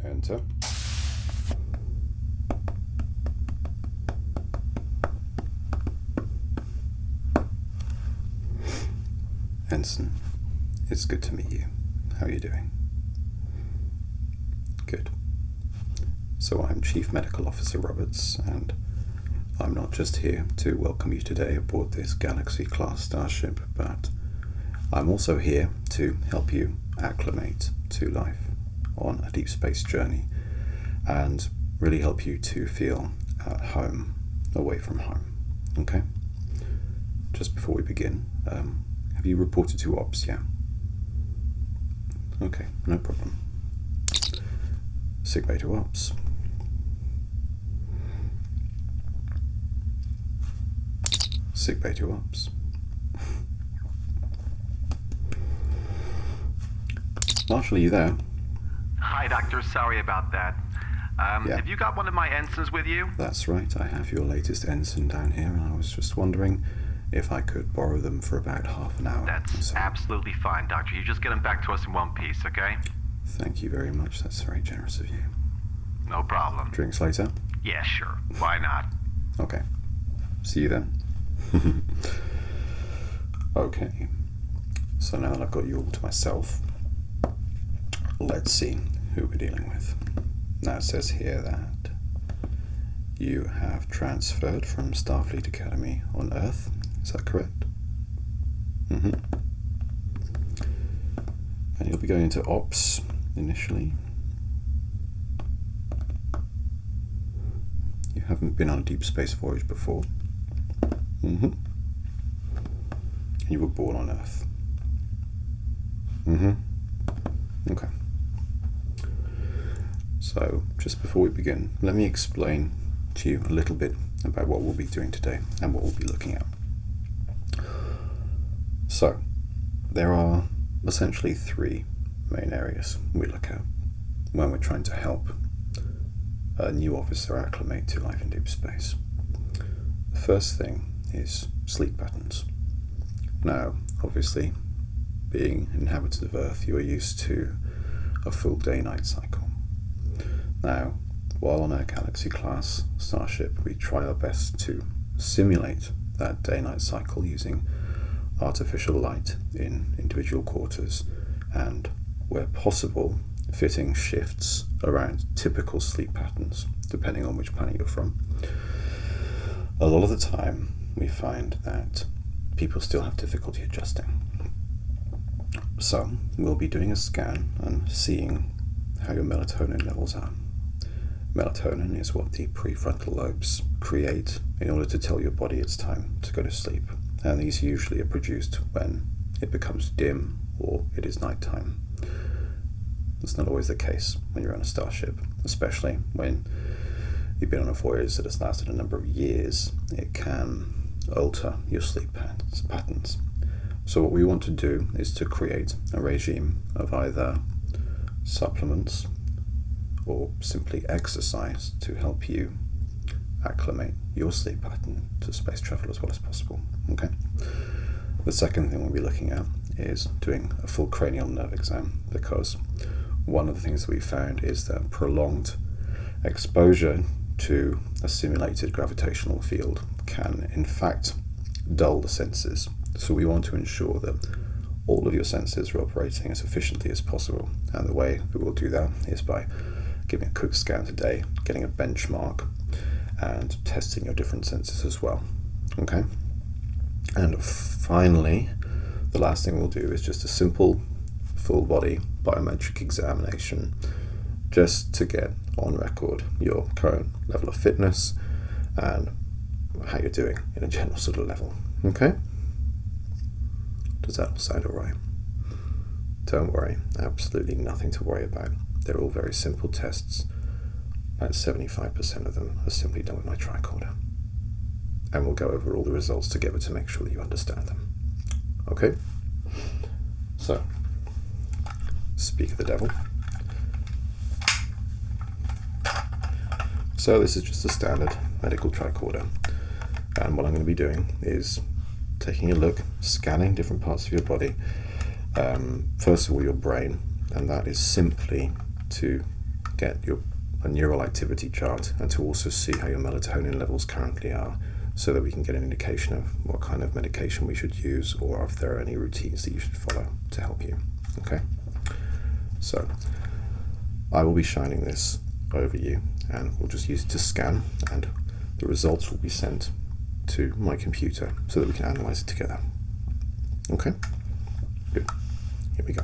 Enter. Ensign, it's good to meet you. How are you doing? Good. So I'm Chief Medical Officer Roberts, and I'm not just here to welcome you today aboard this Galaxy Class Starship, but I'm also here to help you acclimate to life on a deep space journey and really help you to feel at home away from home. Okay? Just before we begin, have you reported to Ops yet? Okay, no problem. Sickbay to Ops. Sickbay to Ops. Marshall, are you there? Hi, Doctor. Sorry about that. Have you got one of my ensigns with you? That's right. I have your latest ensign down here, and I was just wondering if I could borrow them for about half an hour. That's absolutely fine, Doctor. You just get them back to us in one piece, okay? Thank you very much. That's very generous of you. No problem. Drinks later? Yeah, sure. Why not? Okay. See you then. Okay. So now that I've got you all to myself, let's see who we're dealing with. Now it says here that you have transferred from Starfleet Academy on Earth. Is that correct? Mm-hmm. And you'll be going into Ops initially. You haven't been on a deep space voyage before. Mm-hmm. And you were born on Earth. Mm-hmm. Okay. So, just before we begin, let me explain to you a little bit about what we'll be doing today and what we'll be looking at. So, there are essentially three main areas we look at when we're trying to help a new officer acclimate to life in deep space. The first thing is sleep patterns. Now, obviously, being inhabitants of Earth, you are used to a full day-night cycle. Now, while on our Galaxy Class Starship, we try our best to simulate that day-night cycle using artificial light in individual quarters and, where possible, fitting shifts around typical sleep patterns, depending on which planet you're from. A lot of the time, we find that people still have difficulty adjusting. So, we'll be doing a scan and seeing how your melatonin levels are. Melatonin is what the prefrontal lobes create in order to tell your body it's time to go to sleep. And these usually are produced when it becomes dim or it is nighttime. That's not always the case when you're on a starship, especially when you've been on a voyage that has lasted a number of years. It can alter your sleep patterns. So what we want to do is to create a regime of either supplements or simply exercise to help you acclimate your sleep pattern to space travel as well as possible. Okay. The second thing we'll be looking at is doing a full cranial nerve exam, because one of the things that we found is that prolonged exposure to a simulated gravitational field can in fact dull the senses. So we want to ensure that all of your senses are operating as efficiently as possible, and the way that we'll do that is by giving a quick scan today, getting a benchmark, and testing your different senses as well. Okay? And finally, the last thing we'll do is just a simple full body biometric examination, just to get on record your current level of fitness and how you're doing in a general sort of level. Okay? Does that all sound alright? Don't worry, absolutely nothing to worry about. They're all very simple tests. About 75% of them are simply done with my tricorder. And we'll go over all the results together to make sure that you understand them. Okay? So, speak of the devil. So this is just a standard medical tricorder. And what I'm going to be doing is taking a look, scanning different parts of your body. First of all, your brain, and that is simply to get a neural activity chart and to also see how your melatonin levels currently are, so that we can get an indication of what kind of medication we should use, or if there are any routines that you should follow to help you. Okay? So I will be shining this over you, and we'll just use it to scan, and the results will be sent to my computer so that we can analyze it together. Okay? Good. Here we go.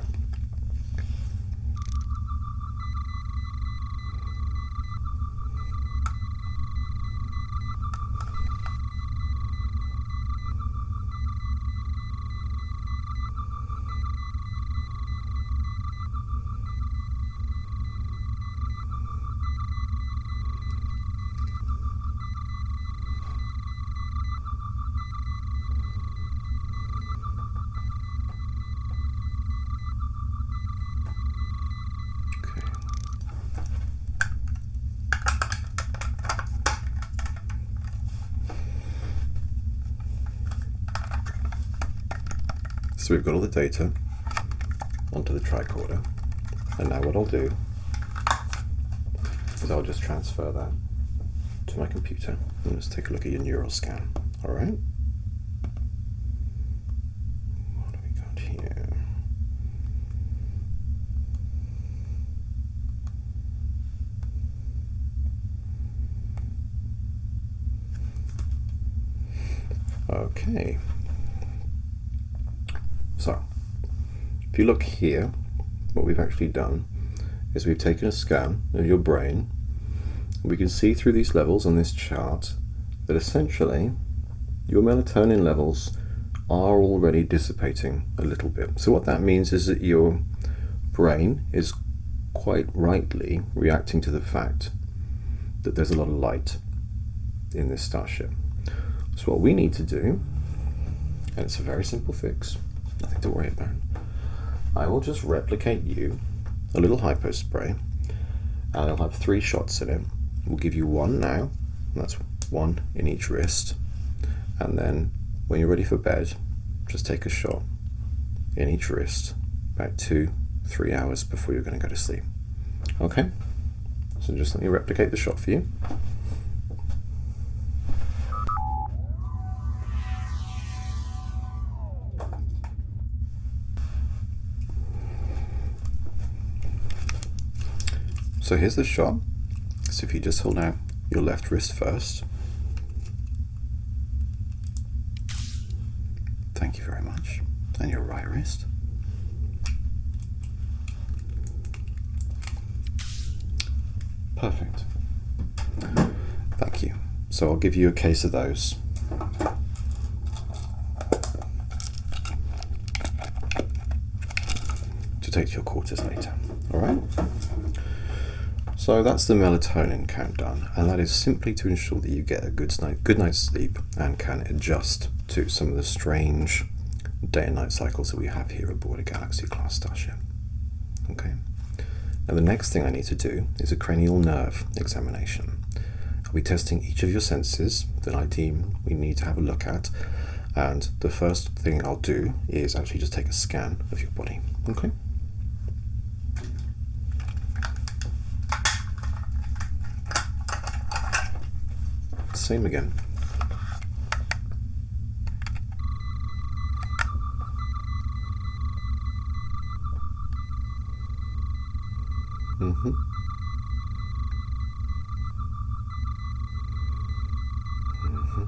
So we've got all the data onto the tricorder, and now what I'll do is I'll just transfer that to my computer and let's take a look at your neural scan. All right? What have we got here? Okay. So, if you look here, what we've actually done is we've taken a scan of your brain. We can see through these levels on this chart that essentially your melatonin levels are already dissipating a little bit. So what that means is that your brain is quite rightly reacting to the fact that there's a lot of light in this starship. So what we need to do, and it's a very simple fix, nothing to worry about. I will just replicate you a little hypo spray, and I'll have 3 shots in it. We'll give you 1 now, and that's 1 in each wrist, and then when you're ready for bed, just take a shot in each wrist about 2-3 hours before you're going to go to sleep. Okay? So just let me replicate the shot for you. So here's the shot. So if you just hold out your left wrist first. Thank you very much. And your right wrist. Perfect. Thank you. So I'll give you a case of those. To take to your quarters later. All right? So that's the melatonin count done, and that is simply to ensure that you get a good night's sleep and can adjust to some of the strange day and night cycles that we have here aboard a Galaxy Class Starship. Okay. Now the next thing I need to do is a cranial nerve examination. I'll be testing each of your senses that I deem we need to have a look at, and the first thing I'll do is actually just take a scan of your body. Okay. Same again. Mm-hmm. Mm-hmm.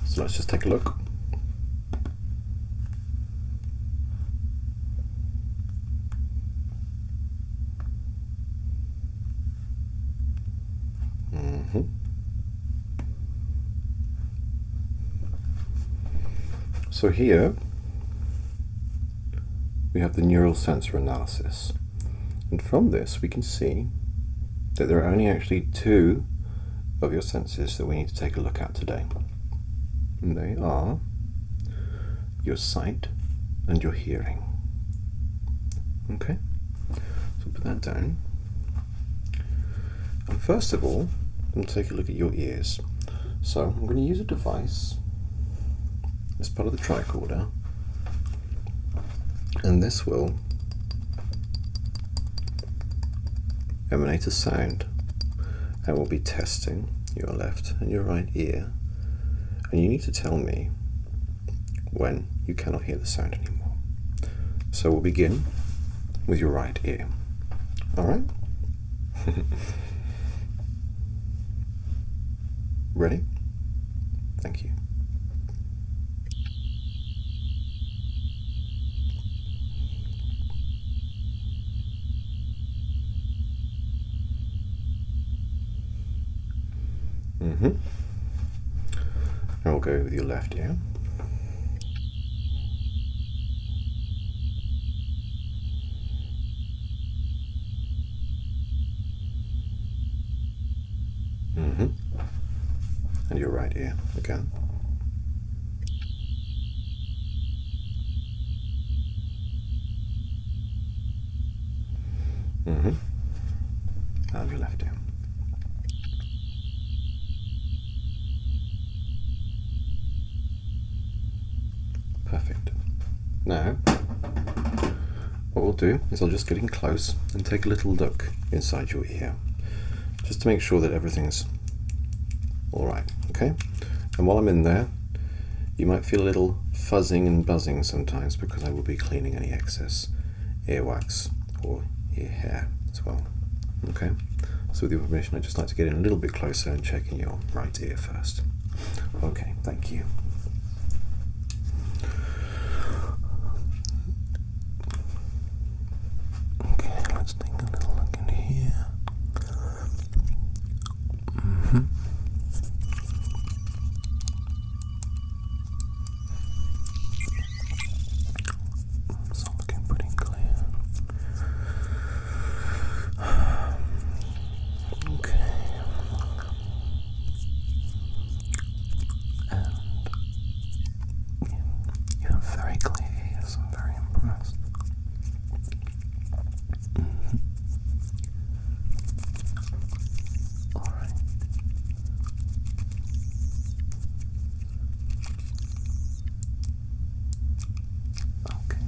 So let's just take a look. So here we have the neural sensor analysis, and from this we can see that there are only actually 2 of your senses that we need to take a look at today. And they are your sight and your hearing. Okay, so put that down. And first of all, I'm going to take a look at your ears. So I'm going to use a device as part of the tricorder, and this will emanate a sound, and we'll be testing your left and your right ear, and you need to tell me when you cannot hear the sound anymore. So we'll begin with your right ear. Alright? Ready? Thank you. Now we'll go with your left ear. And your right ear again. And your left ear. Perfect. Now, what we'll do is I'll just get in close and take a little look inside your ear, just to make sure that everything's alright, okay? And while I'm in there, you might feel a little fuzzing and buzzing sometimes because I will be cleaning any excess earwax or ear hair as well, okay? So with your permission, I'd just like to get in a little bit closer and check in your right ear first. Okay, thank you. Okay, let's take a little look in here. It's all looking pretty clear. Okay. And you have very clear ears. I'm very impressed. All right. Okay.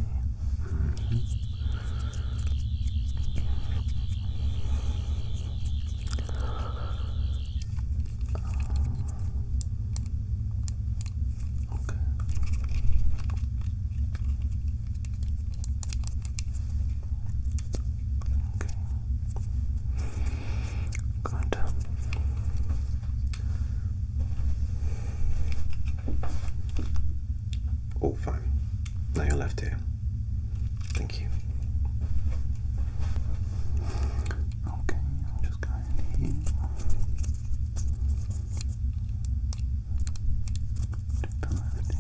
Okay. Good. All fine. Now your left ear. Thank you. Okay, I'm just going here. Take the left ear.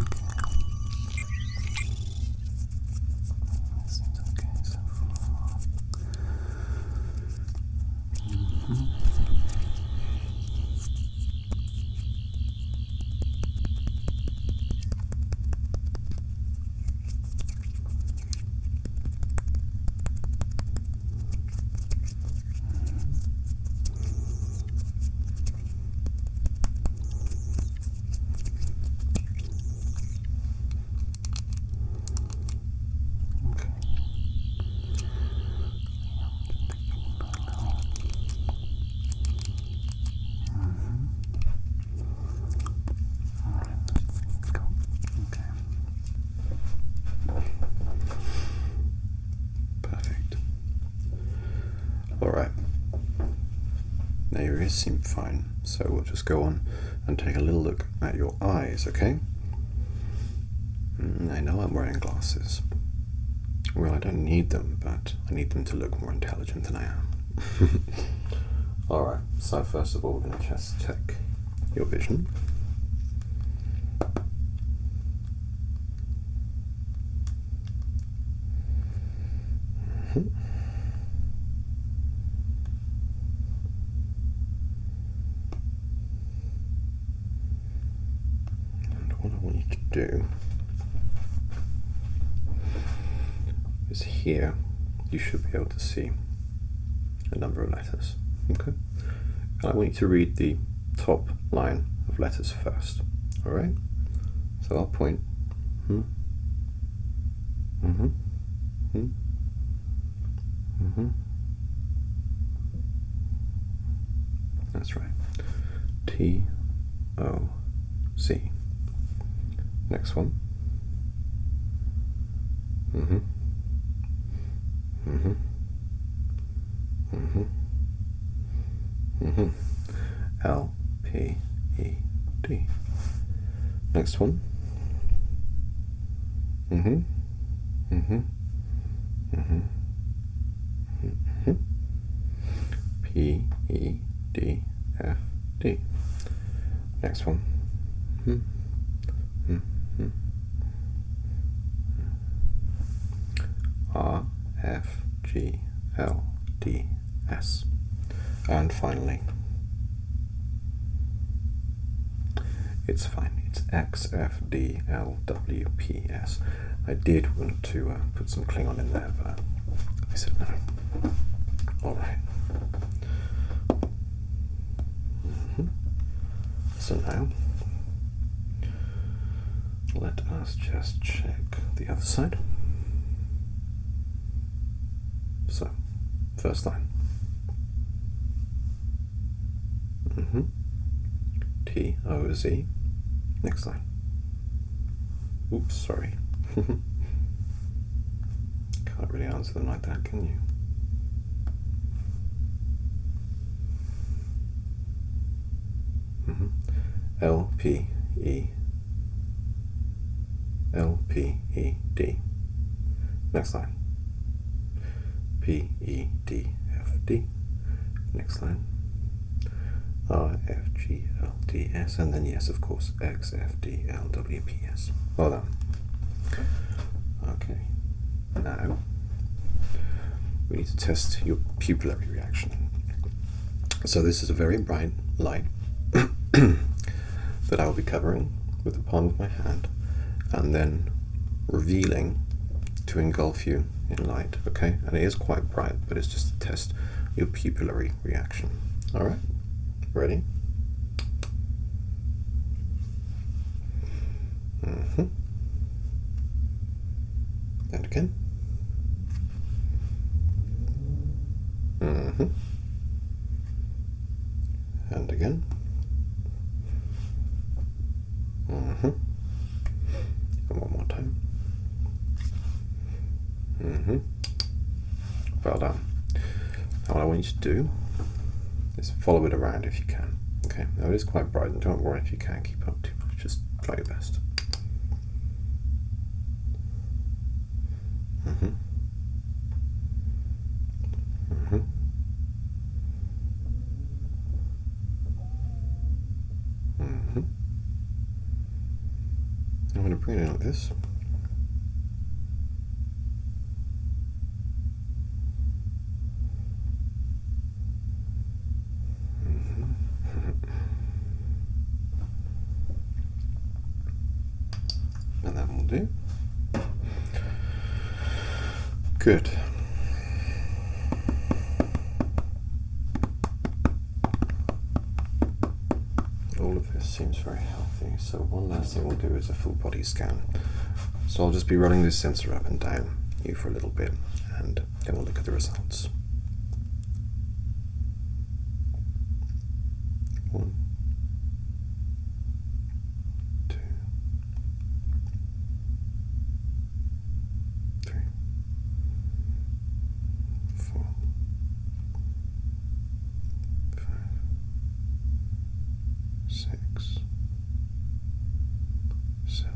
Okay. This seems okay so far. Okay. Perfect. Alright. Now your ears seem fine, so we'll just go on and take a little look at your eyes, okay? I know I'm wearing glasses. Well, I don't need them, but I need them to look more intelligent than I am. Alright, so first of all, we're going to just check your vision. And what I want you to do is here. You should be able to see a number of letters. Okay. And I want you to read the top line of letters first. All right. So I'll point. That's right. T-O-C. Next one. L-P-E-D. Next one. P-E-D-F-D. Next one. R-F-G-L-D-S. And finally, it's fine, it's X-F-D-L-W-P-S. I did want to put some Klingon in there, but I said no. Alright. So now, let us just check the other side. So, first line. T-O-Z. Next line. Oops, sorry. Can't really answer them like that, can you? L-P-E. L-P-E-D. Next line. P-E-D-F-D. Next line. R-F-G-L-D-S. And then, yes, of course, X-F-D-L-W-P-S. Well done. Okay. Now, we need to test your pupillary reaction. So this is a very bright light that I will be covering with the palm of my hand and then revealing to engulf you in light, okay? And it is quite bright, but it's just to test your pupillary reaction. All right, ready? And again. And again. And one more time. Well done. Now what I want you to do is follow it around if you can. Okay, now it is quite bright, and don't worry if you can't keep up too much, just try your best. I'm going to bring it in like this. And that will do. Good. All of this seems very healthy, so one last thing we'll do is a full body scan. So I'll just be running this sensor up and down you for a little bit, and then we'll look at the results. 1, 2, 3, 4, 5, 6, 7,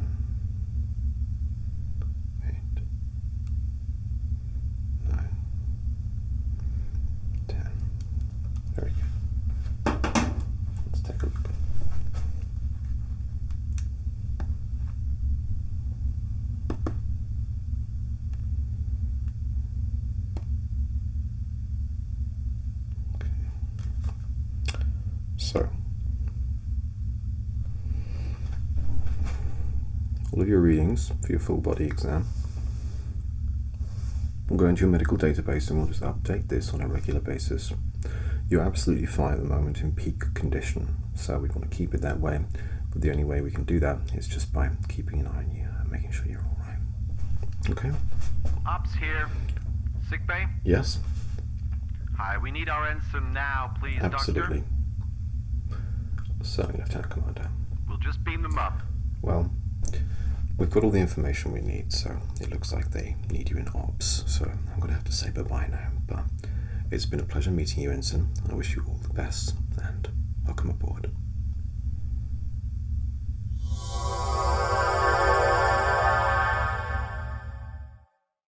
8, 9, 10. Very good. Let's take a look. Okay. So, all of your readings for your full body exam we'll go into your medical database and we'll just update this on a regular basis. You're absolutely fine at the moment in peak condition, so we want to keep it that way. But the only way we can do that is just by keeping an eye on you and making sure you're all right. Okay? Ops here. Sickbay? Yes? Hi, we need our ensign now, please, Absolutely. Doctor. Certainly, Lieutenant Commander. We'll just beam them up. Well, we've got all the information we need, so it looks like they need you in ops, so I'm going to have to say bye-bye now. But it's been a pleasure meeting you, Ensign. I wish you all the best, and welcome aboard.